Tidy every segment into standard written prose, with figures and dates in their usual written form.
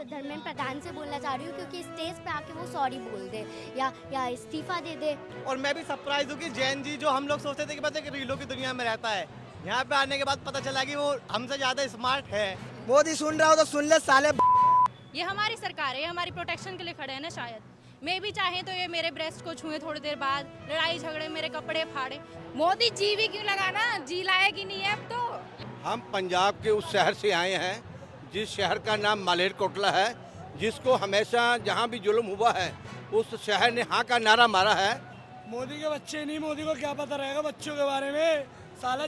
धर्मेंद्र प्रधान से बोलना चाह रही हूँ, क्योंकि स्टेज पे आके वो सॉरी बोल दे या इस्तीफा दे दे। और मैं भी सरप्राइज हूँ कि जैन जी, जो हम लोग सोचते थे कि बस एक रीलों की दुनिया में रहता है, यहाँ पे आने के बाद पता चला कि वो हमसे ज्यादा स्मार्ट है। मोदी सुन रहा हो तो सुन ले साले। ये हमारी सरकार है, ये हमारी प्रोटेक्शन के लिए खड़े हैं ना। शायद मैं भी चाहे तो ये मेरे ब्रेस्ट को छुए, थोड़ी देर बाद लड़ाई झगड़े, मेरे कपड़े फाड़े। मोदी जी भी क्यों लगाना, जी लायक ही नहीं है अब तो। हम पंजाब के उस शहर से आए हैं जिस शहर का नाम मालेरकोटला है, जिसको हमेशा जहाँ भी जुल्म हुआ है उस शहर ने हाँ का नारा मारा है। मोदी के बच्चे नहीं, मोदी को क्या पता रहेगा बच्चों के बारे में, साला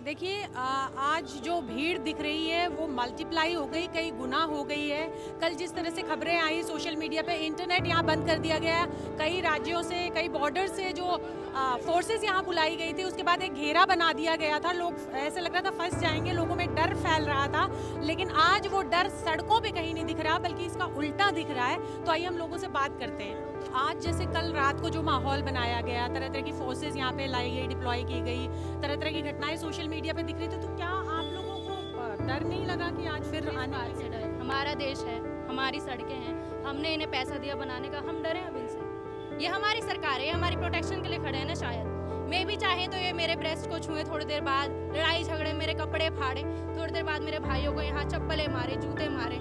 देखिए, आज जो भीड़ दिख रही है वो मल्टीप्लाई हो गई, कई गुना हो गई है। कल जिस तरह से खबरें आई सोशल मीडिया पे, इंटरनेट यहाँ बंद कर दिया गया, कई राज्यों से, कई बॉर्डर से जो फोर्सेस यहाँ बुलाई गई थी, उसके बाद एक घेरा बना दिया गया था। लोग ऐसे लग रहा था फंस जाएंगे, लोगों में डर फैल रहा था। लेकिन आज वो डर सड़कों पे कहीं नहीं दिख रहा, बल्कि इसका उल्टा दिख रहा है। तो आइए हम लोगों से बात करते हैं। आज जैसे कल रात को जो माहौल बनाया गया, तरह तरह की फोर्सेस यहाँ पे लाई गई, डिप्लॉय की गई, तरह तरह की घटनाएं सोशल मीडिया पे दिख रही थी, तो क्या आप लोगों को डर नहीं लगा कि आज फिर आने वाले से डर? हमारा देश है, हमारी सड़कें हैं, हमने इन्हें पैसा दिया बनाने का, हम डरे अब इनसे? ये हमारी सरकार है, ये हमारी प्रोटेक्शन के लिए खड़े हैं ना। शायद मैं भी चाहे तो ये मेरे ब्रेस्ट को छुए, थोड़ी देर बाद लड़ाई झगड़े, मेरे कपड़े फाड़े, थोड़ी देर बाद मेरे भाइयों को यहाँ चप्पलें मारे, जूते मारे।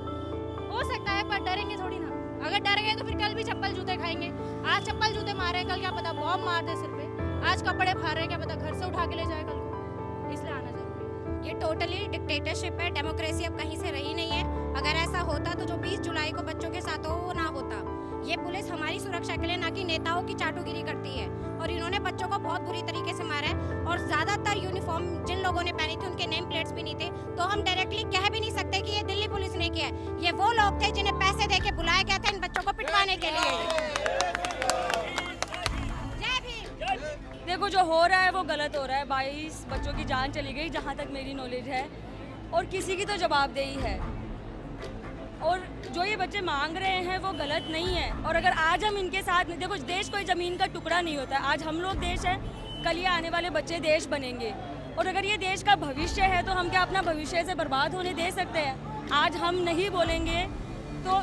हो सकता है, पर डरेंगे थोड़ी ना। अगर डर गए तो फिर कल भी चप्पल जूते खाएंगे। आज चप्पल जूते मारे, कल क्या पता बॉम्ब मार दे सिर पे। आज कपड़े फाड़ रहे, क्या पता घर से उठा के ले जाए कल को। इसलिए आना जरूरी है। ये टोटली डिक्टेटरशिप है, डेमोक्रेसी अब कहीं से रही नहीं है। अगर ऐसा होता तो जो 20 जुलाई को बच्चों के साथ हो वो ना होता। ये पुलिस हमारी सुरक्षा के लिए, ना कि नेताओं की चाटुगिरी करती है। और इन्होंने बच्चों को बहुत बुरी तरीके से मारा है। और ज्यादातर यूनिफॉर्म जिन लोगों ने पहनी थी उनके नेम प्लेट्स भी नहीं थे, तो हम डायरेक्टली कह भी नहीं सकते कि ये दिल्ली पुलिस ने किया है। ये वो लोग थे जिन्हें पैसे दे के बुलाया गया था इन बच्चों को पिटवाने के लिए। जय भीम। देखो, जो हो रहा है वो गलत हो रहा है। 22 बच्चों की जान चली गई जहाँ तक मेरी नॉलेज है, और किसी की तो जवाबदेही है। और जो ये बच्चे मांग रहे हैं वो गलत नहीं है। और अगर आज हम इनके साथ नहीं, देखो देश कोई ज़मीन का टुकड़ा नहीं होता है। आज हम लोग देश है, कल ये आने वाले बच्चे देश बनेंगे। और अगर ये देश का भविष्य है तो हम क्या अपना भविष्य से बर्बाद होने दे सकते हैं? आज हम नहीं बोलेंगे तो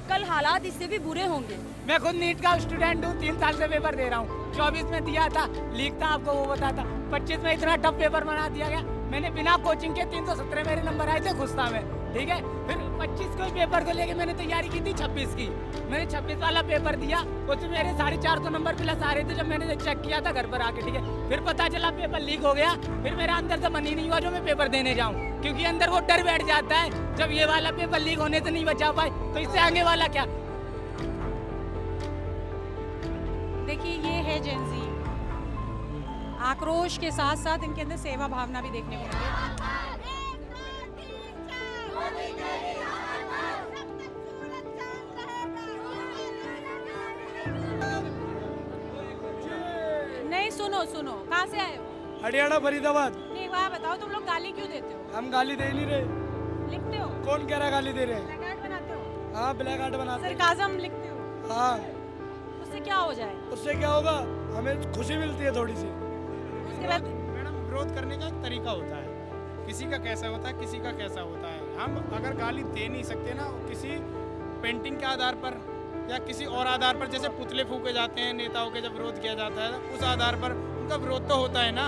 कल हालात इससे भी बुरे होंगे। मैं खुद नीट का स्टूडेंट हूँ, 3 साल से पेपर दे रहा हूँ। 24 में दिया था, लीक था, आपको वो बताता। 25 में इतना टफ पेपर बना दिया गया, मैंने बिना कोचिंग के 317 मेरे नंबर आए थे गुस्सा में, ठीक है। फिर 25 को पेपर को लेके मैंने तैयारी की थी 26 की। मैंने 26 वाला पेपर दिया, उसमें मेरे 450 नंबर प्लस आ रहे थे जब मैंने चेक किया था घर पर आके, ठीक है। फिर पता चला पेपर लीक हो गया। फिर मेरा अंदर से मन ही नहीं हुआ जो मैं पेपर देने जाऊँ, क्योंकि अंदर वो डर बैठ जाता है। जब ये वाला पेपर लीक होने से नहीं बचा पाए तो इससे आगे वाला क्या। देखिए, ये है जेन ज़ी। आक्रोश के साथ साथ इनके अंदर सेवा भावना भी देखने को मिली। नहीं, सुनो सुनो, कहाँ से आए हो? हरियाणा, फरीदाबाद। नहीं, वहाँ बताओ, तुम लोग गाली क्यों देते हो? हम गाली दे नहीं रहे। लिखते हो? कौन कह रहा गाली दे रहे हैं? प्लेकार्ड बनाते हो? हाँ, ब्लैक आर्ट बनाते हैं। सरकाज़म लिखते हो? हाँ। उससे क्या हो जाए? उससे क्या होगा, हमें खुशी मिलती है थोड़ी सी। उसके बाद मैडम, विरोध करने का एक तरीका होता है, किसी का कैसा होता है, किसी का कैसा होता है। हम अगर गाली दे नहीं सकते ना, किसी पेंटिंग के आधार पर या किसी और आधार पर, जैसे पुतले फूके जाते हैं नेताओं के जब विरोध किया जाता है, उस आधार पर उनका विरोध तो होता है ना।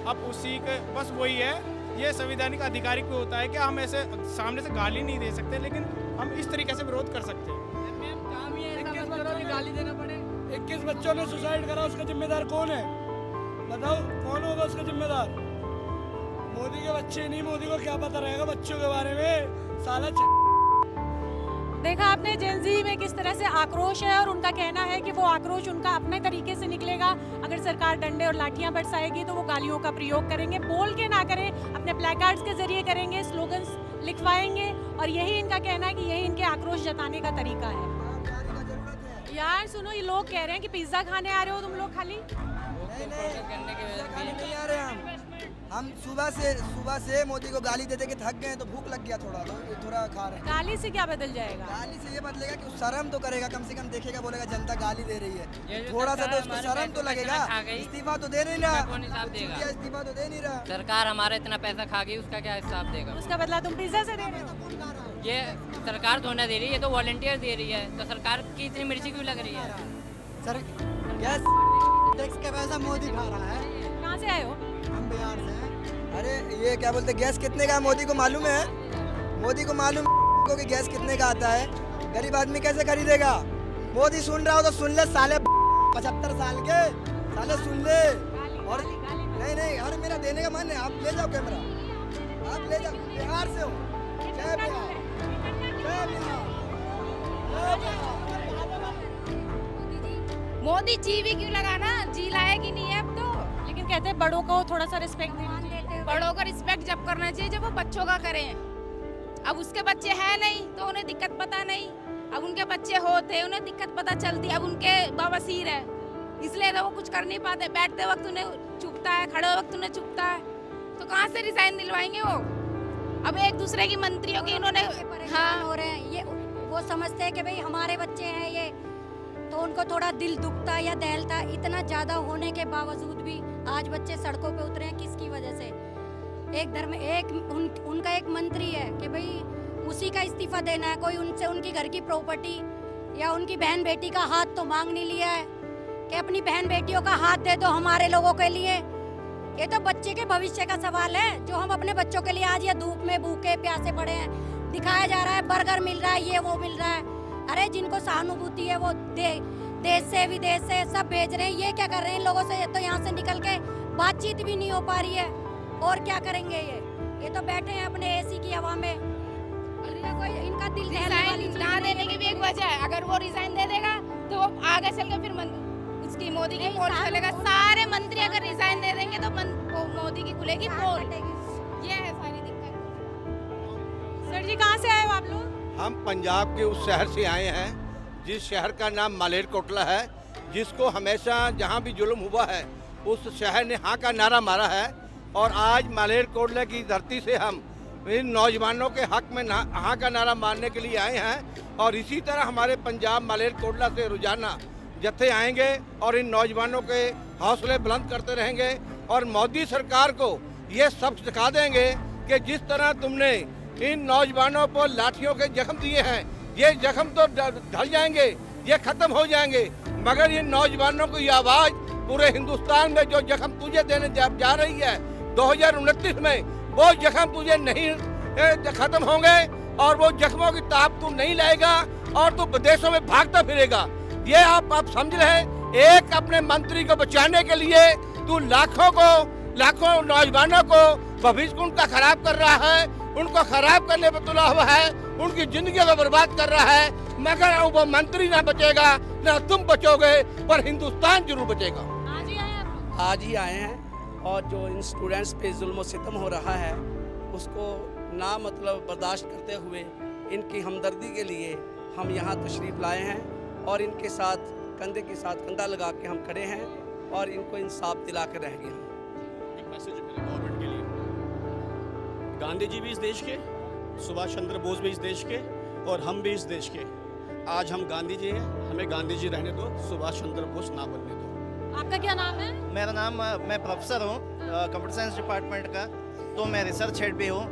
अब उसी के बस वही है, ये संवैधानिक अधिकारी को होता है कि हम ऐसे सामने से गाली नहीं दे सकते, लेकिन हम इस तरीके से विरोध कर सकते हैं। 21 बच्चों ने सुसाइड करा, उसका जिम्मेदार कौन है? बताओ, कौन होगा उसका जिम्मेदार? मोदी के बच्चे नहीं, मोदी को क्या पता रहेगा बच्चों के बारे में, साला। देखा आपने जेन ज़ी में किस तरह से आक्रोश है, और उनका कहना है कि वो आक्रोश उनका अपने तरीके से निकलेगा। अगर सरकार डंडे और लाठियां बरसाएगी तो वो गालियों का प्रयोग करेंगे, बोल के ना करें, अपने प्लेकार्ड्स के जरिए करेंगे, स्लोगन्स लिखवाएंगे। और यही इनका कहना है कि यही इनके आक्रोश जताने का तरीका है। यार सुनो, ये लोग कह रहे हैं कि पिज्जा खाने आ रहे हो तुम लोग खाली। नहीं आ रहे हम। हम सुबह से मोदी को गाली दे दे के थक गए, तो भूख लग गया थोड़ा, तो थोड़ा खा रहे हैं। गाली से क्या बदल जाएगा? गाली से ये बदलेगा कि शर्म तो करेगा, कम से कम देखेगा, बोलेगा जनता गाली दे रही है, थोड़ा सा तो उसको शर्म तो लगेगा। इस्तीफा तो दे नहीं रहा, इस्तीफा तो दे नहीं रहा। सरकार हमारा इतना पैसा खा गई, उसका क्या हिसाब देगा? उसका बदला तुम पिज्जा से दे रहे हो। ये सरकार थोड़ा दे रही है, ये तो वॉलंटियर दे रही है, तो सरकार की इतनी मिर्ची क्यों लग रही है? सर गैस टैक्स का पैसा मोदी खा रहा है। कहाँ से आए हो? हम बिहार से हैं। अरे ये क्या बोलते, गैस कितने का है मोदी को मालूम है? मोदी को मालूम है कि गैस कितने का आता है? गरीब आदमी कैसे खरीदेगा? मोदी सुन रहा हो तो सुन ले साले, 75 साल के साले, सुन ले। और नहीं, अरे मेरा देने का मन है, आप ले जाओ कैमरा, आप ले जाओ। बिहार से हो, जय बिहार, जय बिहार, जय बिहार। मोदी जी भी क्यों लगाना, जी लाएगी नहीं है अब तो। लेकिन कहते हैं बड़ों को थोड़ा सा रिस्पेक्ट देना चाहिए। बड़ों को रिस्पेक्ट जब करना चाहिए जब वो बच्चों का करें। अब उसके बच्चे हैं नहीं तो उन्हें दिक्कत पता नहीं, अब उनके बच्चे होते उन्हें दिक्कत पता चलती। अब उनके बवासीर है इसलिए तो वो कुछ कर नहीं पाते, बैठते वक्त उन्हें चुभता है, खड़े वक्त उन्हें चुभता है, तो कहाँ से रिजाइन दिलवाएंगे वो? अब एक दूसरे की मंत्रियों की इन्होंने हाँ हो रहे हैं, ये वो समझते हैं कि भाई हमारे बच्चे हैं ये, तो उनको थोड़ा दिल दुखता या दहलता। इतना ज़्यादा होने के बावजूद भी आज बच्चे सड़कों पे उतरे हैं, किसकी वजह से? उनका एक मंत्री है कि भाई उसी का इस्तीफा देना है, कोई उनसे उनकी घर की प्रॉपर्टी या उनकी बहन बेटी का हाथ तो मांग नहीं लिया है कि अपनी बहन बेटियों का हाथ दे दो हमारे लोगों के लिए। ये तो बच्चे के भविष्य का सवाल है, जो हम अपने बच्चों के लिए आज ये धूप में भूखे प्यासे पड़े हैं, दिखाया जा रहा है बर्गर मिल रहा है, ये वो मिल रहा है। अरे जिनको सहानुभूति है वो देश से विदेश से सब भेज रहे हैं, ये क्या कर रहे हैं इन लोगों से? तो यहाँ से निकल के बातचीत भी नहीं हो पा रही है, और क्या करेंगे ये तो बैठे हैं अपने एसी की हवा में। इनका दिल ना देने की भी एक वजह है, अगर वो रिजाइन दे देगा तो वो आगे चल के फिर उसकी मोदी की पोल चलेगा। सारे मंत्री अगर रिजाइन दे देंगे तो मोदी की खुलेगी पोल, ये है सारी दिक्कत। सर जी कहाँ से आए हो आप लोग? हम पंजाब के उस शहर से आए हैं जिस शहर का नाम मालेरकोटला है, जिसको हमेशा जहाँ भी जुल्म हुआ है उस शहर ने हाँ का नारा मारा है। और आज मालेरकोटला की धरती से हम इन नौजवानों के हक में हाँ का नारा मारने के लिए आए हैं। और इसी तरह हमारे पंजाब मालेरकोटला से रोजाना जत्थे आएंगे और इन नौजवानों के हौसले बुलंद करते रहेंगे। और मोदी सरकार को ये सबक सिखा देंगे कि जिस तरह तुमने इन नौजवानों पर लाठियों के जख्म दिए हैं, ये जख्म तो ढल जाएंगे, ये खत्म हो जाएंगे, मगर इन नौजवानों की आवाज़ पूरे हिंदुस्तान में जो जख्म तुझे देने जा रही है 2029 में, वो जख्म तुझे नहीं खत्म होंगे और वो जख्मों की ताप तू नहीं लाएगा और तू विदेशों में भागता फिरेगा। ये आप समझ रहे, एक अपने मंत्री को बचाने के लिए तू लाखों नौजवानों को भविष्य उनका खराब कर रहा है, उनको खराब करने पर तुला हुआ है, उनकी जिंदगी को बर्बाद कर रहा है, मगर वो मंत्री ना बचेगा ना तुम बचोगे, पर हिंदुस्तान जरूर बचेगा। आज ही आए हैं और जो इन स्टूडेंट्स पे जुल्म सितम हो रहा है उसको ना मतलब बर्दाश्त करते हुए इनकी हमदर्दी के लिए हम यहाँ तशरीफ़ लाए हैं और इनके साथ कंधे के साथ कंधा लगा के हम खड़े हैं और इनको इंसाफ दिला कर रहेंगे। हम एक मैसेज मेरे गवर्नमेंट के लिए, गांधी जी भी इस देश के, सुभाष चंद्र बोस भी इस देश के और हम भी इस देश के। आज हम गांधी जी हैं, हमें गांधी जी रहने दो, सुभाष चंद्र बोस ना बनने दो। आपका क्या नाम है? मेरा नाम, मैं प्रोफेसर हूँ कंप्यूटर साइंस डिपार्टमेंट का, तो मैं रिसर्च हेड भी हूँ।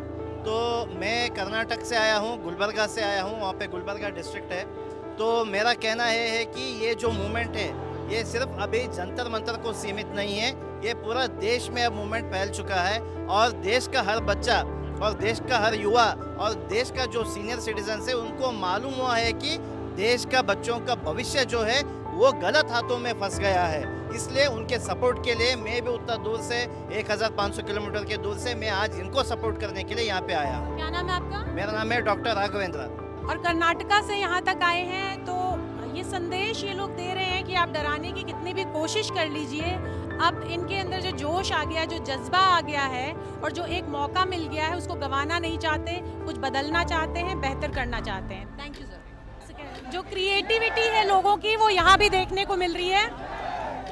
तो मैं कर्नाटक से आया हूँ, गुलबर्गा से आया हूँ, वहाँ पे गुलबर्गा डिस्ट्रिक्ट है। तो मेरा कहना है कि ये जो मूवमेंट है ये सिर्फ अभी जंतर मंतर को सीमित नहीं है, ये पूरा देश में अब मूवमेंट फैल चुका है और देश का हर बच्चा और देश का हर युवा और देश का जो सीनियर सिटीजन है उनको मालूम हुआ है कि देश का बच्चों का भविष्य जो है वो गलत हाथों में फंस गया है। इसलिए उनके सपोर्ट के लिए मैं भी उतना दूर से 1500 किलोमीटर के दूर से मैं आज इनको सपोर्ट करने के लिए यहाँ पे आया हूँ। क्या नाम है आपका? मेरा नाम है डॉक्टर राघवेंद्र। और कर्नाटका से यहाँ तक आए हैं, तो ये संदेश ये लोग दे रहे हैं कि आप डराने की कितनी भी कोशिश कर लीजिए, अब इनके अंदर जो जोश आ गया, जो जज्बा आ गया है और जो एक मौका मिल गया है उसको गंवाना नहीं चाहते, कुछ बदलना चाहते हैं, बेहतर करना चाहते हैं। Thank you sir. जो क्रिएटिविटी है लोगों की वो यहाँ भी देखने को मिल रही है।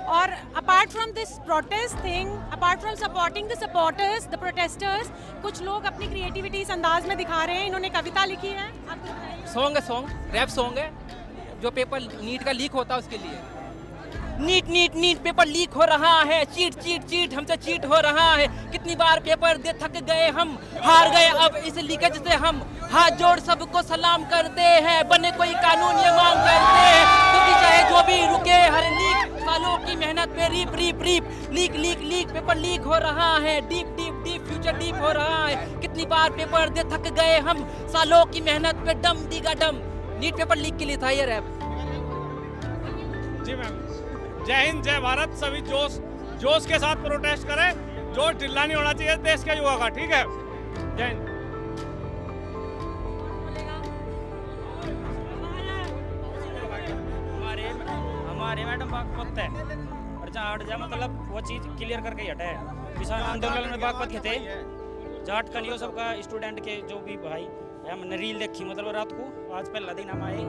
और apart from this protest thing, apart from supporting the supporters, the protesters, कुछ लोग अपनी क्रिएटिविटी इस अंदाज में दिखा रहे हैं। इन्होंने कविता लिखी है। आप कुछ बताइए। सॉन्ग है, सॉन्ग रैप सॉन्ग है, जो पेपर नीट का लीक होता है उसके लिए। NEET NEET NEET paper leak हो रहा है, चीट चीट चीट हमसे चीट हो रहा है। कितनी बार पेपर दे थक गए हम, हार गए अब इस लीकेज से हम। हाथ जोड़ सबको सलाम करते हैं, बने कोई कानून ये मांग करते हैं, क्योंकि चाहे जो भी रुके हर लीक, सालों की मेहनत पे reap reap reap. Leak leak leak paper leak हो रहा है, deep deep deep future deep हो रहा है। कितनी बार पेपर दे थक गए हम, सालों की मेहनत पे डम दीगा डम। नीट पेपर लीक के लिए था ये रैप। जी मैम, जय हिंद, जय भारत। सभी जोश जोश के साथ प्रोटेस्ट करें। जोश ढिल्ला नहीं होना चाहिए देश के युवा का, ठीक है। जय हिंद। हमारे मैडम बागपत है और जहाँ हट जा मतलब वो चीज़ क्लियर करके ही हटा है। किसान आंदोलन में बागपत के थे, जहाँ अटकलियों सबका स्टूडेंट के जो भी भाई हमने रील देखी मतलब रात को, आज पहला दिन हम आए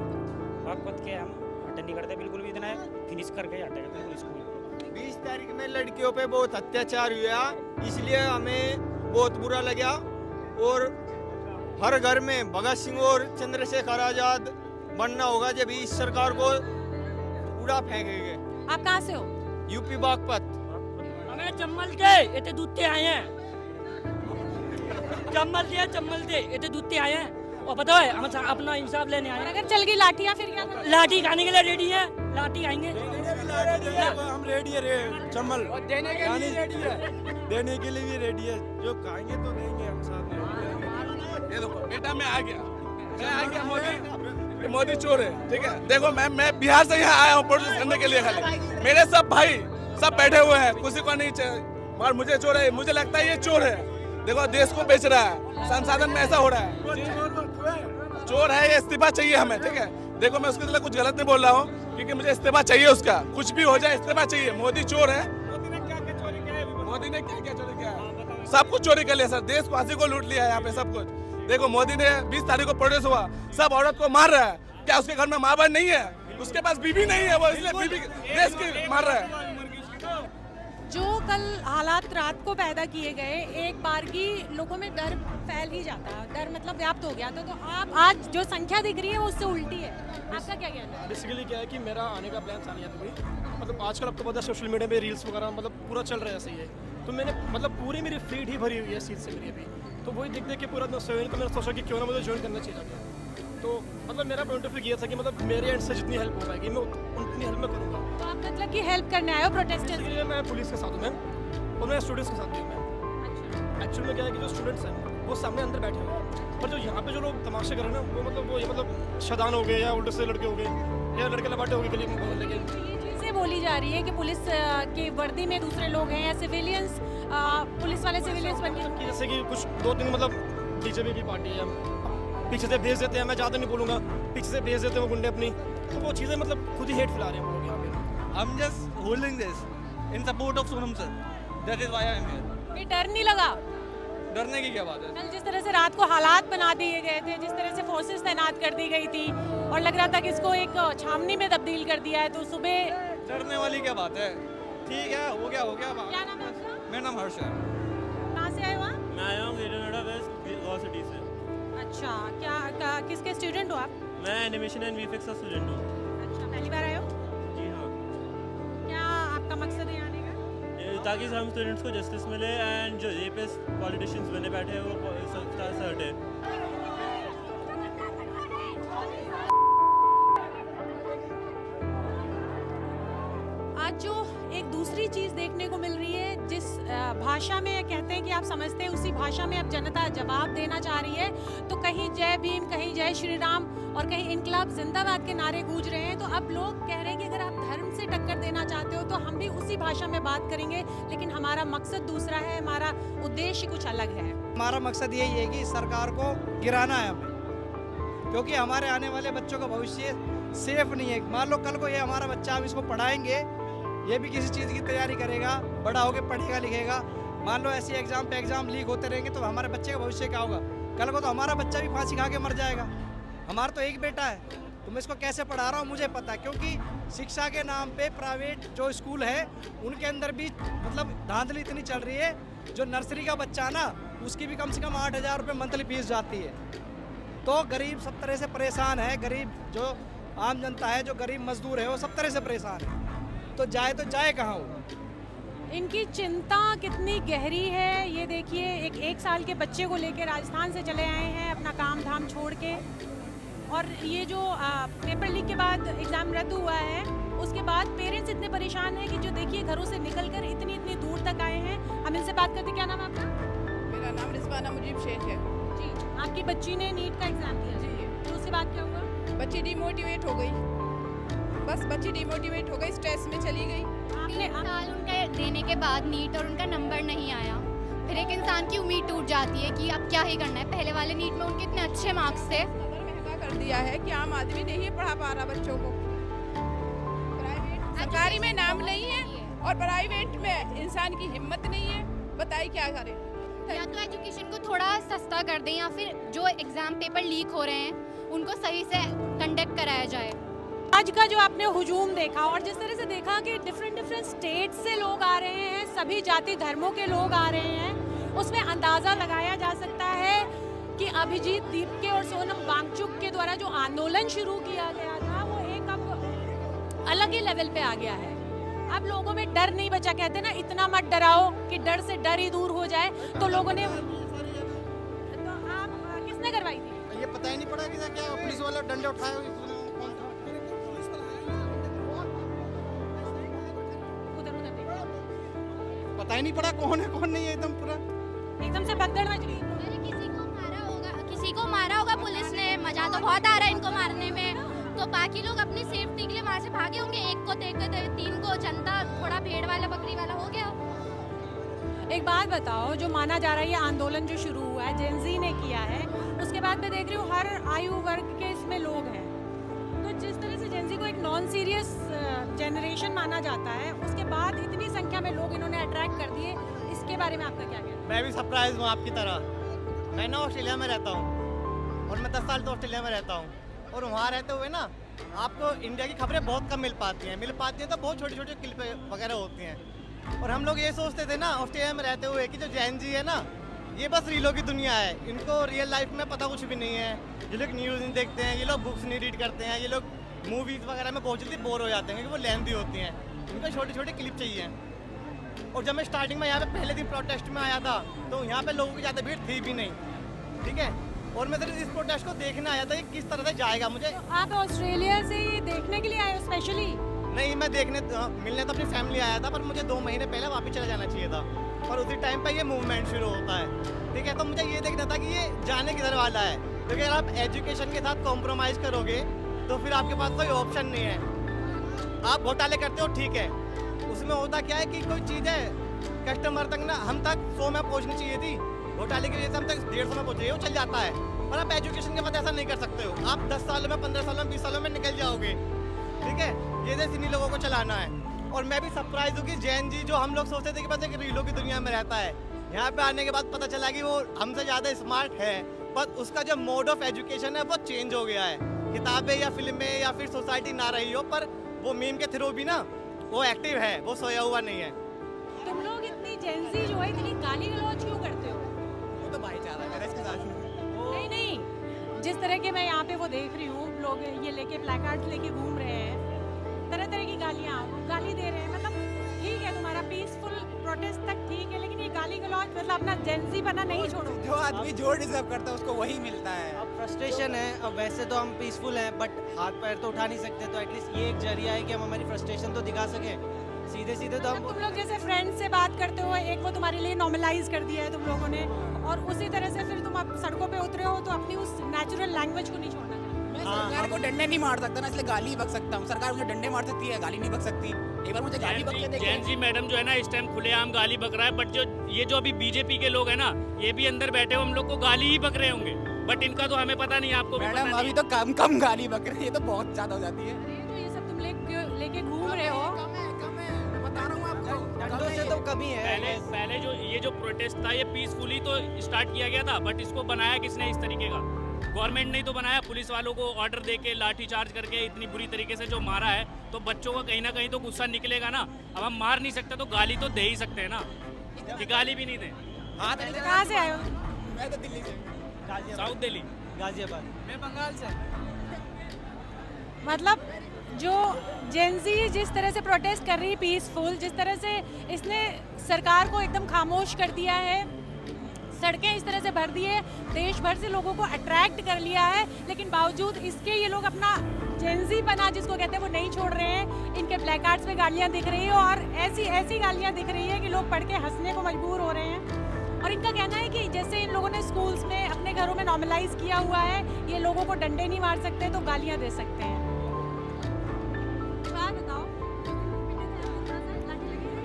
बागपत के, हम अटेंड नहीं करते बिल्कुल भी, इतना फिनिश करके हटेगा बिल्कुल स्कूल। 20 तारीख में लड़कियों पे बहुत अत्याचार हुआ, इसलिए हमें बहुत बुरा लगा। और हर घर में भगत सिंह और चंद्रशेखर आजाद बनना होगा जब इस सरकार को उड़ा फेंकेंगे। आप कहाँ से हो? यूपी बागपत। हमें चम्मल दे इतने दूधते आए हैं, चम्मल दे इतने दूधते आए हैं। और पता है हम अपना इंसाफ लेने आए हैं। अगर चल गई लाठियाँ फिर क्या करोगे? लाठी खाने के लिए रेडी है, लाठी खाएंगे। हम रेडी है, चम्मल देने के लिए रेडी है, देने के लिए भी रेडी है। जो खाएंगे तो देंगे हम साथ में। ये देखो बेटा, मैं आ गया मोदी चोर है, ठीक है। देखो मैं बिहार से यहाँ आया हूँ प्रोटेस्ट करने के लिए, खाली मेरे सब भाई सब बैठे हुए हैं, किसी को नहीं मगर मुझे चोर है, मुझे लगता है ये चोर है। देखो देश को बेच रहा है, संसाधन में ऐसा हो रहा है। चोर है ये, इस्तीफा चाहिए हमें, ठीक है। देखो मैं उसके लिए कुछ गलत नहीं बोल रहा हूँ, क्योंकि मुझे इस्तीफा चाहिए उसका, कुछ भी हो जाए इस्तीफा चाहिए। मोदी चोर है। मोदी ने क्या क्या चोरी किया है? सब कुछ चोरी कर लिया सर, देश वासी को लूट लिया है यहाँ पे सब कुछ। देखो मोदी ने 20 तारीख को प्रोटेस्ट हुआ, सब औरत को मार रहा है। क्या उसके घर में माँ बहन नहीं है? उसके पास बीवी नहीं है, वो इसलिए बीवी देश की मार रहा है। जो कल हालात रात को पैदा किए गए, एक बार की लोगों में डर फैल ही जाता है, डर मतलब व्याप्त हो गया। तो आप आज जो संख्या दिख रही है वो उससे उल्टी है। आपका क्या कहना है? बेसिकली क्या है कि मेरा आने का प्लान था नहीं अभी, मतलब आजकल आपको पता है सोशल मीडिया पे रील्स वगैरह मतलब पूरा चल रहा है ऐसे ही है। तो मैंने मतलब पूरी मेरी फीड ही भरी हुई है इस चीज़ से मेरी अभी, तो वही देख देख के पूरा सेवन को मैंने सोचा कि क्यों ना मुझे ज्वाइन करना चाहिए। तो मतलब मेरा पॉइंट ऑफ व्यू ये था कि मतलब मेरे एंड से जितनी हेल्प हो पाएगी मैं उतनी हेल्प मैं करूँगा। तो आप मतलब कि हेल्प करने आए हो प्रोटेस्टर्स के लिए? मैं पुलिस के साथ हूँ मैम, और मैं स्टूडेंट्स के साथ भी हूँ मैम। एक्चुअली में क्या है कि जो स्टूडेंट्स हैं वो सामने अंदर बैठे हुए हैं, पर जो यहाँ पे जो लोग तमाशे कर रहे हैं ना, वो मतलब वो ये मतलब शैतान हो गए या उल्टे से लड़के हो गए या लड़के लबाटे हो गए गली में। लेकिन ये चीज़ें बोली जा रही है कि पुलिस की वर्दी में दूसरे लोग हैं या सिविलियंस, पुलिस वाले सिविलियंस बन गए। जैसे कि कुछ 2-3 मतलब बीजेपी की पार्टी है, पीछे से भेज देते हैं, मैं ज़्यादा नहीं बोलूँगा, पीछे से भेज देते हैं वो गुंडे अपनी, तो वो चीज़ें मतलब खुद ही हेट फैला रहे हैं वो लोग यहाँ पे। I'm just holding this in support of Sonam sir. That is why I am here. ये डर नहीं लगा? डरने की क्या बात है? कल जिस तरह से रात को हालात बना दिए गए थे, जिस तरह से फोर्सेस तैनात कर दी गई थी और लग रहा था कि इसको एक छावनी में तब्दील कर दिया है, तो सुबह डरने वाली क्या बात है? ठीक है, हो गया क्या नाम है आपका? मेरा नाम हर्ष है। कहाँ से आए हो आप? मैं आया हूँ ग्रेटर नोएडा वेस्ट गौ सिटी से। अच्छा, क्या किसके स्टूडेंट हो आप? मैं एनिमेशन एंड वीएफएक्स का स्टूडेंट हूँ। अच्छा, पहली बार आए हो? जी हाँ। क्या आपका मकसद है आने का? ताकि हम स्टूडेंट्स को जस्टिस मिले एंड जो रेपिस्ट पॉलिटिशियंस बने बैठे हैं वो सख्त से हटे। आज जो एक दूसरी चीज़ देखने को मिल रही है, जिस भाषा में कहते हैं कि आप समझते हैं उसी भाषा में अब जनता जवाब देना चाह रही है। तो कहीं जय भीम, कहीं जय श्री राम और कहीं इनकलाब जिंदाबाद के नारे गूंज रहे हैं। तो अब लोग कह रहे हैं कि अगर आप धर्म से टक्कर देना चाहते हो तो हम भी उसी भाषा में बात करेंगे, लेकिन हमारा मकसद दूसरा है, हमारा उद्देश्य कुछ अलग है। हमारा मकसद यही है कि सरकार को गिराना है हमें, क्योंकि हमारे आने वाले बच्चों का भविष्य सेफ नहीं है। मान लो कल को ये हमारा बच्चा, हम इसको पढ़ाएंगे, ये भी किसी चीज़ की तैयारी करेगा, बड़ा होकर पढ़ेगा लिखेगा, मान लो ऐसे एग्जाम पे एग्जाम लीक होते रहेंगे तो हमारे बच्चे का भविष्य क्या होगा? कल को तो हमारा बच्चा भी फांसी खा के मर जाएगा। हमारा तो एक बेटा है, तो मैं इसको कैसे पढ़ा रहा हूँ मुझे पता है, क्योंकि शिक्षा के नाम पे प्राइवेट जो स्कूल है उनके अंदर भी मतलब धांधली इतनी चल रही है। जो नर्सरी का बच्चा ना उसकी भी कम से कम 8,000 रुपये मंथली फीस जाती है। तो गरीब सब तरह से परेशान है, गरीब जो आम जनता है, जो गरीब मजदूर है, वो सब तरह से परेशान है। तो जाए कहाँ वो? इनकी चिंता कितनी गहरी है ये देखिए। एक साल के बच्चे को लेकर राजस्थान से चले आए हैं अपना काम धाम छोड़ के, और ये जो पेपर लीक के बाद एग्ज़ाम रद्द हुआ है उसके बाद पेरेंट्स इतने परेशान हैं कि जो देखिए घरों से निकलकर इतनी दूर तक आए हैं। हम इनसे बात करते, क्या नाम है आपका? मेरा नाम रिजवाना मुजीब शेख है जी। आपकी बच्ची ने नीट का एग्ज़ाम दिया जी, तो उसके बाद क्या हुआ? बच्ची डिमोटिवेट हो गई, बस बच्ची डिमोटिवेट हो गई, स्ट्रेस में चली गई। आपने साल उनके देने के बाद नीट और उनका नंबर नहीं आया, फिर एक इंसान की उम्मीद टूट जाती है कि अब क्या ही करना है। पहले वाले नीट में उनके इतने अच्छे मार्क्स थे। महंगा कर दिया है कि आम आदमी नहीं पढ़ा पा रहा बच्चों को। प्राइवेट सरकारी में नाम नहीं है और प्राइवेट में इंसान की हिम्मत नहीं है, बताइए क्या करें। या तो एजुकेशन को थोड़ा सस्ता कर दें या फिर जो एग्ज़ाम पेपर लीक हो रहे हैं उनको सही से कंडक्ट कराया जाए। आज का जो आपने हुजूम देखा और जिस तरह से देखा कि डिफरेंट स्टेट से लोग आ रहे हैं, सभी जाति धर्मों के लोग आ रहे हैं, उसमें अंदाज़ा लगाया जा सकता है कि अभिजीत दीपके और सोनम वांगचुक के द्वारा जो आंदोलन शुरू किया गया था वो एक अब अलग ही लेवल पे आ गया है। अब लोगों में डर नहीं बचा। कहते ना, इतना मत डराओ कि डर से डर ही दूर हो जाए। तो लोगों ने, तो आप किसने करवाई थी? ये पता ही नहीं पड़ा कि क्या पुलिस वाले डंडे उठाए। पता ही नहीं पड़ा कौन है कौन नहीं है, एकदम से भगदड़ मच गई। किसी को मारा होगा पुलिस ने, मजा तो बहुत आ रहा है इनको मारने में, तो बाकी लोग अपनी सेफ्टी के लिए वहाँ से भागे होंगे। एक को देखते 3 को, जनता थोड़ा भेड़ वाला बकरी वाला हो गया। एक बात बताओ, जो माना जा रहा है ये आंदोलन जो शुरू हुआ है जेनजी ने किया है, उसके बाद मैं देख रही हूँ हर आयु वर्ग के इसमें लोग हैं। तो जिस तरह से जेनजी को एक नॉन सीरियस जनरेशन माना जाता है, उसके बाद इतनी संख्या में लोग इन्होंने अट्रैक्ट कर दिए, इसके बारे में आपका क्या कहना है? मैं भी सरप्राइज हूँ आपकी तरह। मैं ना ऑस्ट्रेलिया में रहता हूँ और मैं 10 साल तो ऑस्ट्रेलिया में रहता हूँ, और वहाँ रहते हुए ना आपको इंडिया की खबरें बहुत कम मिल पाती हैं तो बहुत छोटी छोटी क्लिप वगैरह होती हैं। और हम लोग ये सोचते थे ना ऑस्ट्रेलिया में रहते हुए कि जो जैन जी है ना, ये बस रीलों की दुनिया है, इनको रियल लाइफ में पता कुछ भी नहीं है। ये लोग न्यूज़ नहीं देखते हैं, ये लोग बुक्स नहीं रीड करते हैं, ये लोग मूवीज़ वगैरह में बहुत जल्दी बोर हो जाते हैं क्योंकि वो लेंथी होती हैं, इनको छोटी छोटी क्लिप चाहिए। और जब मैं स्टार्टिंग में यहाँ पे पहले दिन प्रोटेस्ट में आया था तो यहाँ पे लोगों की ज़्यादा भीड़ थी भी नहीं, ठीक है। और मैं सिर्फ इस प्रोटेस्ट को देखने आया था कि किस तरह से जाएगा। मुझे तो आप ऑस्ट्रेलिया से ये देखने के लिए आए हो स्पेशली? नहीं, मैं देखने मिलने तो अपनी फैमिली आया था, पर मुझे 2 महीने पहले वापस चला जाना चाहिए था, और उसी टाइम पर ये मूवमेंट शुरू होता है, ठीक है। तो मुझे ये देखना था कि ये जाने किधर वाला है, क्योंकि अगर आप एजुकेशन के साथ कॉम्प्रोमाइज़ करोगे तो फिर आपके पास कोई ऑप्शन नहीं है। आप घोटाले करते हो, ठीक है, उसमें होता क्या है कि कोई चीज़ है कस्टमर तक ना, हम तक 100 में पहुँचनी चाहिए थी, घोटाले की वजह से हम तक 150 में पहुँचे, वो चल जाता है। पर आप एजुकेशन के बाद ऐसा नहीं कर सकते हो। आप 10 सालों में, 15 सालों में, 20 सालों में निकल जाओगे, ठीक है। ये जैसे इन्हीं लोगों को चलाना है। और मैं भी सरप्राइज हूँ कि जैन जी, जो हम लोग सोचते थे कि बस एक रीलों की दुनिया में रहता है, यहाँ पे आने के बाद पता चला कि वो हमसे ज़्यादा स्मार्ट है, पर उसका जो मोड ऑफ एजुकेशन है वो चेंज हो गया है। किताबें या फिल्में या फिर सोसाइटी ना रही हो, पर वो मीम के थ्रू भी ना वो एक्टिव है, वो सोया हुआ नहीं है। तुम लोग इतनी जेनजी जो है इतनी गाली गलौज क्यों करते हो? वो तो भाईचारा है मेरा इसके साथ। नहीं, जिस तरह के मैं यहाँ पे वो देख रही हूँ, लोग ये लेके प्लेकार्ड्स लेके घूम रहे हैं, तरह तरह की गाली दे रहे हैं। मतलब ठीक है, तुम्हारा पीसफुल प्रोटेस्ट तक ठीक है, लेकिन ये गाली गलौज मतलब अपना जेनजी बना नहीं छोड़ो। जो आदमी जो डिजर्व करता है उसको वही मिलता है। अब फ्रस्ट्रेशन है, अब वैसे तो हम पीसफुल हैं, बट हाथ पैर तो उठा नहीं सकते, तो एटलीस्ट ये एक जरिया है कि हम हमारी फ्रस्ट्रेशन तो दिखा सकें। सीधे तो हम, तुम लोग जैसे फ्रेंड से बात करते हो, एक वो तुम्हारे लिए नॉर्मलाइज कर दिया है तुम लोगों ने, और उसी तरह से फिर तुम अब सड़कों पे उतरे हो तो अपनी उस नेचुरल लैंग्वेज को नहीं छोड़ना। मैं सरकार को डंडे नहीं मार सकता ना, इसलिए गाली ही बक सकता हूँ। सरकार मुझे डंडे मार सकती है, गाली नहीं बक सकती। एक बार मुझे गाली बक के देखिए। जैन जी मैडम जो है ना इस टाइम खुलेआम गाली बक रहा है, बट जो अभी बीजेपी के लोग हैं ना, ये भी अंदर बैठे हो, हम लोग को गाली ही बक रहे होंगे, बट इनका तो हमें पता नहीं। आपको मैडम अभी तो कम गाली बक रही है, ये तो बहुत ज्यादा हो जाती है। तो ये सब तुम लेके घूम रहे हो, बता रहा हूँ आपको, डंडों से तो कमी है। पहले जो ये जो प्रोटेस्ट था ये पीसफुली तो स्टार्ट किया गया था, बट इसको बनाया किसने इस तरीके का? गवर्नमेंट ने ही तो बनाया, पुलिस वालों को ऑर्डर दे के लाठी चार्ज करके इतनी बुरी तरीके से जो मारा है, तो बच्चों का कहीं ना कहीं तो गुस्सा निकलेगा ना। अब हम मार नहीं सकते तो गाली तो दे ही सकते हैं ना, कि गाली भी नहीं दे। कहाँ से आए हो? मैं तो दिल्ली से, साउथ दिल्ली, गाजियाबाद। मैं बंगाल से। मतलब जो जेंजी जिस तरह से प्रोटेस्ट कर रही है पीसफुल, जिस तरह से इसने सरकार को एकदम खामोश कर दिया है, सड़कें इस तरह से भर दी है, देश भर से लोगों को अट्रैक्ट कर लिया है, लेकिन बावजूद इसके ये लोग अपना जेंजी बना जिसको कहते हैं वो नहीं छोड़ रहे हैं। इनके प्लेकार्ड्स पे गालियाँ दिख रही है और ऐसी ऐसी गालियाँ दिख रही है कि लोग पढ़ के हंसने को मजबूर हो रहे हैं। और इनका कहना है कि जैसे इन लोगों ने स्कूल्स में अपने घरों में नॉर्मलाइज किया हुआ है, ये लोगों को डंडे नहीं मार सकते तो गालियाँ दे सकते हैं। बात बताओ,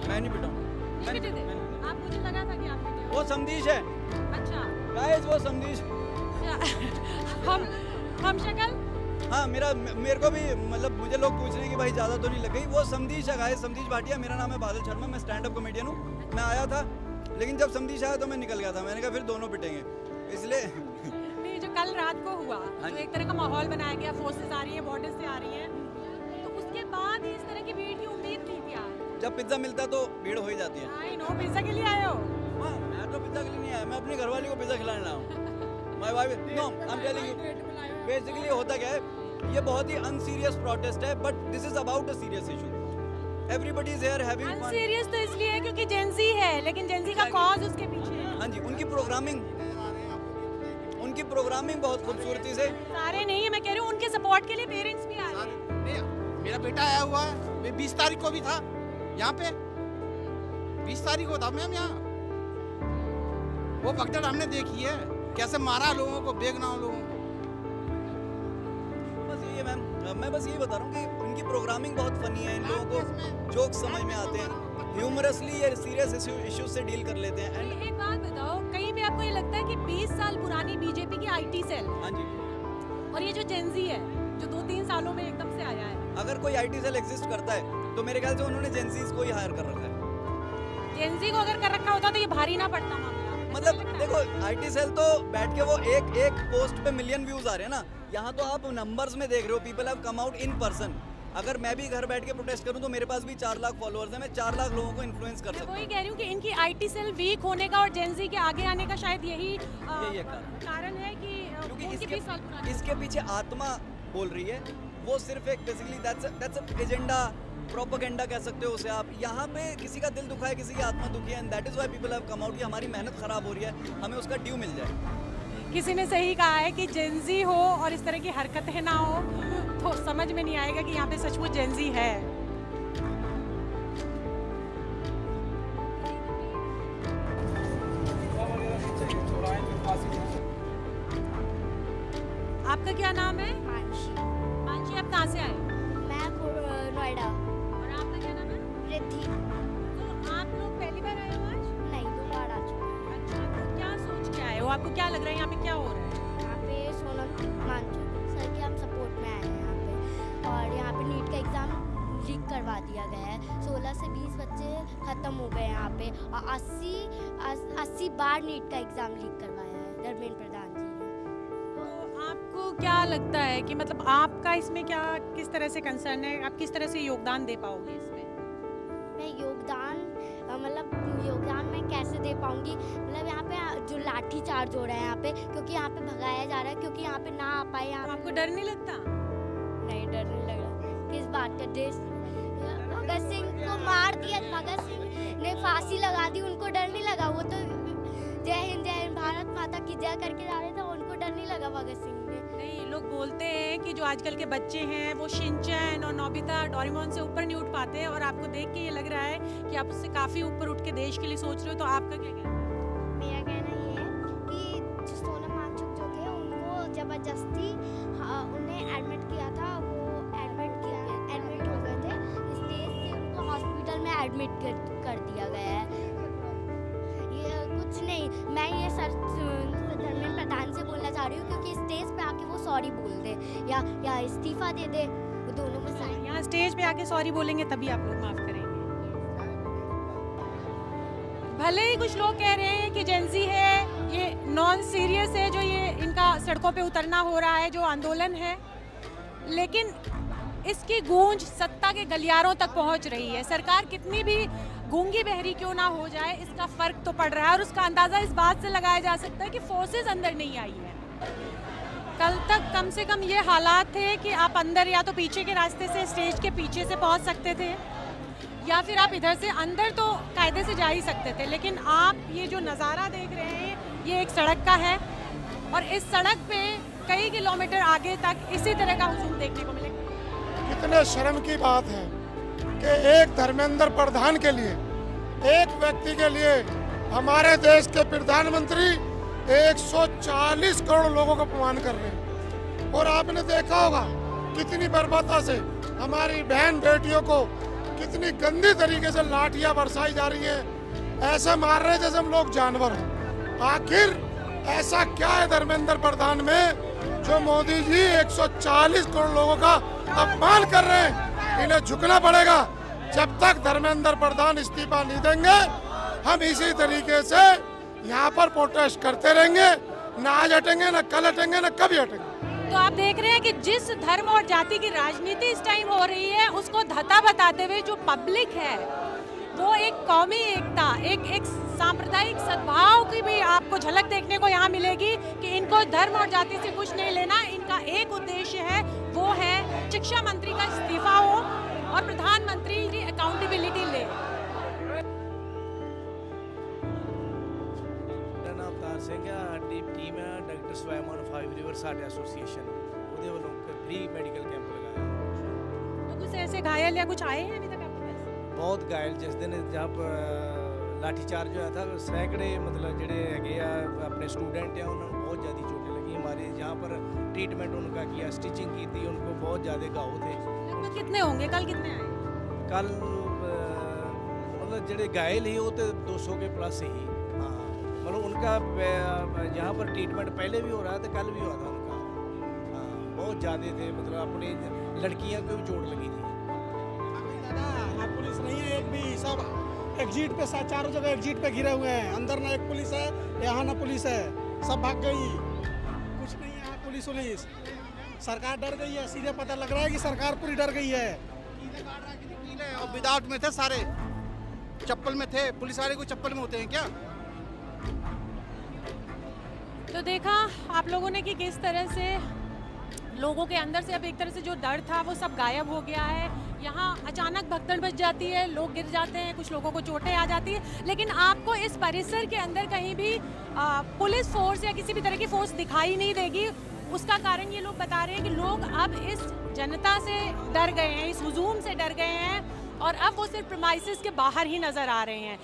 मैं नहीं पिटा। आप मुझे लगा था कि आप पिटे हो। वो समदीश है। अच्छा गाइस वो समदीश। हम शक्ल। हाँ मेरे को भी मतलब मुझे लोग पूछ रहे हैं कि भाई ज़्यादा तो नहीं लग गई। वो समदीश है गाइस, समदीश भाटिया। मेरा नाम है बादल शर्मा, मैं स्टैंड अप कॉमेडियन हूँ। मैं आया था लेकिन जब समदीश आया तो मैं निकल गया था। मैंने कहा फिर दोनों पिटेंगे, इसलिए नहीं, जो कल रात को हुआ तो एक तरह का माहौल बनाया गया, फोर्सेस आ रही है, बॉर्डर से आ रही है, तो उसके बाद इस तरह की भीड़ की उम्मीद नहीं थी आज। जब पिज्ज़ा मिलता तो भीड़ हो ही जाती है। आई नो, पिज्जा के लिए आए हो? हाँ, मैं तो पिज्ज़ा के लिए नहीं आया, मैं अपनी घरवाली को पिज्ज़ा खिलाने आया हूँ। My wife, no I am telling you, basically होता क्या है, ये बहुत ही अनसीरियस प्रोटेस्ट है, but this is about a serious issue. Everybody is here having fun. Unserious तो इसलिए है क्योंकि जेंजी है, लेकिन जेंजी का कॉज उसके पीछे है। हाँ जी, उनकी प्रोग्रामिंग बहुत खूबसूरती से। सारे नहीं है, मैं कह रही हूँ उनके सपोर्ट के लिए पेरेंट्स भी आ रहे हैं। मेरा बेटा आया हुआ है, मैं 20 तारीख को भी था यहाँ पे, 20 तारीख को था मैम यहाँ। वो भगदड़ हमने देखी है, कैसे मारा लोगों को, बेगनाम लोगों को। बस यही है मैम, मैं बस यही बता रहा हूँ कि उनकी प्रोग्रामिंग बहुत फनी है, इन लोगों को जोक्स समझ में आते हैं, ह्यूमरसली ये सीरियस इश्यूज से डील कर लेते हैं। एंड एक बात बताओ, कहीं भी आपको ये लगता है कि 20 साल पुरानी बीजेपी की आईटी सेल, हाँ जी, और ये जो जेंजी है जो 2-3 सालों में एकदम से आया है, अगर कोई आईटी सेल एग्जिस्ट करता है तो मेरे ख्याल से उन्होंने जेंजीज को ही हायर कर रखा है। जेंजी को अगर कर रखा होता तो ये भारी ना पड़ता मामला। मतलब देखो, आईटी सेल तो बैठ के वो एक पोस्ट पे मिलियन व्यूज आ रहे हैं ना, यहाँ तो आप नंबर्स में देख रहे हो, people have come out in person. अगर मैं भी घर बैठ के प्रोटेस्ट करूं तो मेरे पास भी 4 लाख फॉलोअर्स हैं, मैं 4 लाख लोगों को इन्फ्लुएंस कर सकता हूं। वही कह रही हूँ कि इनकी आईटी सेल वीक होने का और जेंजी के आगे आने का शायद यही कारण है कि क्योंकि इसके पीछे आत्मा बोल रही है, वो सिर्फ एक बेसिकली दैट्स एजेंडा, प्रोपेगेंडा कह सकते हो उसे आप। यहाँ पे किसी का दिल दुखा है, किसी की आत्मा दुखी है, and that is why people have come out कि हमारी मेहनत खराब हो रही है, हमें उसका ड्यू मिल जाए। किसी ने सही कहा है कि जेंजी हो और इस तरह की हरकतें ना हो तो समझ में नहीं आएगा कि यहाँ पे सचमुच जेंजी है। आपका क्या नाम है? मानसी। मानसी, आप कहाँ से आए? मैं नोएडा। और आपका क्या नाम है? रिद्धि। तो आप लोग पहली बार आए हो आज? नहीं, 2 बार आ चुके हैं। अच्छा, तो क्या सोच के आए हो? आपको क्या लग रहा है यहाँ पे क्या हो रहा है? यहाँ पे सोनम वांगचुक सर के हम सपोर्ट में आए हैं यहाँ पे, और यहाँ पे नीट का एग्ज़ाम लीक करवा दिया गया है। 16 से 20 बच्चे ख़त्म हो गए यहाँ पे, और 80 बार नीट का एग्ज़ाम लीक करवाया है धर्मेंद्र प्रधान जी ने। तो आपको क्या लगता है कि मतलब आपका इसमें क्या, किस तरह से कंसर्न है, आप किस तरह से योगदान दे पाओगे इसमें? मैं योगदान मैं कैसे दे पाऊंगी, मतलब यहाँ पे जो लाठी चार्ज हो रहा है यहाँ पे, क्योंकि यहाँ पे भगाया जा रहा है, क्योंकि यहाँ पे ना आ पाए। यहाँ आपको डर नहीं लगता? नहीं, डर नहीं लग रहा। किस बात का? देश भगत सिंह को मार दिया, भगत सिंह ने फांसी लगा दी, उनको डर नहीं लगा? वो तो जय हिंद भारत माता की जय करके जा रहे थे, उनको डर नहीं लगा भगत सिंह ने? नहीं, लोग बोलते हैं कि जो आजकल के बच्चे हैं वो शिनचैन और नोबिता, डोरेमोन से ऊपर नहीं उठ पाते, और आपको देख के ये लग रहा है कि आप उससे काफ़ी ऊपर उठ के देश के लिए सोच रहे हो, तो आपका क्या कहना है? मेरा कहना ये है कि जो सोनम वांगचुक जो थे उनको ज़बरदस्ती उन्हें एडमिट किया था, वो एडमिट हो गए थे, स्टेज से उनको हॉस्पिटल में एडमिट कर दिया गया है। ये कुछ नहीं, मैं ये सर धर्मेंद्र प्रधान से बोलना चाह रही हूँ, क्योंकि स्टेज पे आके वो सॉरी बोल दे या इस्तीफा दे दे, वो दोनों में से यहाँ स्टेज पे आके सॉरी बोलेंगे तभी आप लोग माफ़ करेंगे। भले ही कुछ लोग कह रहे हैं कि जेंजी है, ये नॉन सीरियस है जो ये इनका सड़कों पे उतरना हो रहा है, जो आंदोलन है, लेकिन इसकी गूंज सत्ता के गलियारों तक पहुंच रही है। सरकार कितनी भी गूंगी बहरी क्यों ना हो जाए, इसका फर्क तो पड़ रहा है और उसका अंदाजा इस बात से लगाया जा सकता है कि फोर्सेस अंदर नहीं आई है। कल तक कम से कम ये हालात थे कि आप अंदर या तो पीछे के रास्ते से, स्टेज के पीछे से पहुंच सकते थे, या फिर आप इधर से अंदर तो कायदे से जा ही सकते थे। लेकिन आप ये जो नज़ारा देख रहे हैं ये एक सड़क का है और इस सड़क पे कई किलोमीटर आगे तक इसी तरह का हुजूम देखने को मिलेगा। कितने शर्म की बात है कि एक धर्मेंद्र प्रधान के लिए, एक व्यक्ति के लिए हमारे देश के प्रधानमंत्री 140 करोड़ लोगों का अपमान कर रहे हैं। और आपने देखा होगा कितनी बर्बरता से हमारी बहन बेटियों को कितनी गंदी तरीके से लाठियां बरसाई जा रही हैं, ऐसे मार रहे हैं जैसे हम लोग जानवर हैं। आखिर ऐसा क्या है धर्मेंद्र प्रधान में जो मोदी जी 140 करोड़ लोगों का अपमान कर रहे हैं? इन्हें झुकना पड़ेगा। जब तक धर्मेंद्र प्रधान इस्तीफा नहीं देंगे हम इसी तरीके से यहाँ पर प्रोटेस्ट करते रहेंगे, ना आज हटेंगे, ना कल हटेंगे, ना कभी हटेंगे। तो आप देख रहे हैं कि जिस धर्म और जाति की राजनीति इस टाइम हो रही है उसको धता बताते हुए जो पब्लिक है वो एक कौमी एकता, एक सांप्रदायिक सद्भाव की भी आपको झलक देखने को यहाँ मिलेगी कि इनको धर्म और जाति से कुछ नहीं लेना। इनका एक उद्देश्य है, वो है शिक्षा मंत्री का इस्तीफा हो और प्रधानमंत्री अकाउंटेबिलिटी ले। टीम है डॉक्टर स्वयंमान 5 रिवर्स हार्ट एसोसिएशन ਉਹਦੇ ਵੱਲੋਂ फ्री मेडिकल कैंप लगाया। तो कुछ ऐसे घायल या कुछ आए हैं अभी तक आपके पास? बहुत घायल जिस दिन जहाँ पर लाठीचार्ज होया था सैकड़े मतलब जेडे है अपने स्टूडेंट हैं उन्होंने बहुत ज़्यादा चोटें लगी। हमारे जहाँ पर ट्रीटमेंट उनका किया, स्टिचिंग की थी, उनको बहुत ज़्यादा घाव थे। लगभग कितने होंगे? कल कितने आए? कल मतलब जेडे घायल ही वो तो 200 के प्लस ही। हाँ मतलब उनका यहाँ पर ट्रीटमेंट पहले भी हो रहा था, कल भी हुआ था उनका। हाँ बहुत ज़्यादा थे, मतलब अपनी लड़कियाँ को भी चोट लगी थी। यहाँ पुलिस नहीं है एक भी, सब एग्जिट पे चारों जगह एग्जिट पे घिरे हुए हैं। अंदर ना एक पुलिस है, यहाँ ना पुलिस है, सब भाग गई, कुछ नहीं है यहाँ पुलिस। सरकार डर गई है, सीधे पता लग रहा है कि सरकार पूरी डर गई है। और विदाउट में थे सारे, चप्पल में थे। पुलिस वाले को चप्पल में होते हैं क्या? तो देखा आप लोगों ने कि किस तरह से लोगों के अंदर से अब एक तरह से जो डर था वो सब गायब हो गया है। यहाँ अचानक भगदड़ मच जाती है, लोग गिर जाते हैं, कुछ लोगों को चोटें आ जाती है, लेकिन आपको इस परिसर के अंदर कहीं भी पुलिस फोर्स या किसी भी तरह की फोर्स दिखाई नहीं देगी। उसका कारण ये लोग बता रहे हैं कि लोग अब इस जनता से डर गए हैं, इस हुजूम से डर गए हैं और अब वो सिर्फ प्रीमाइसेस के बाहर ही नज़र आ रहे हैं।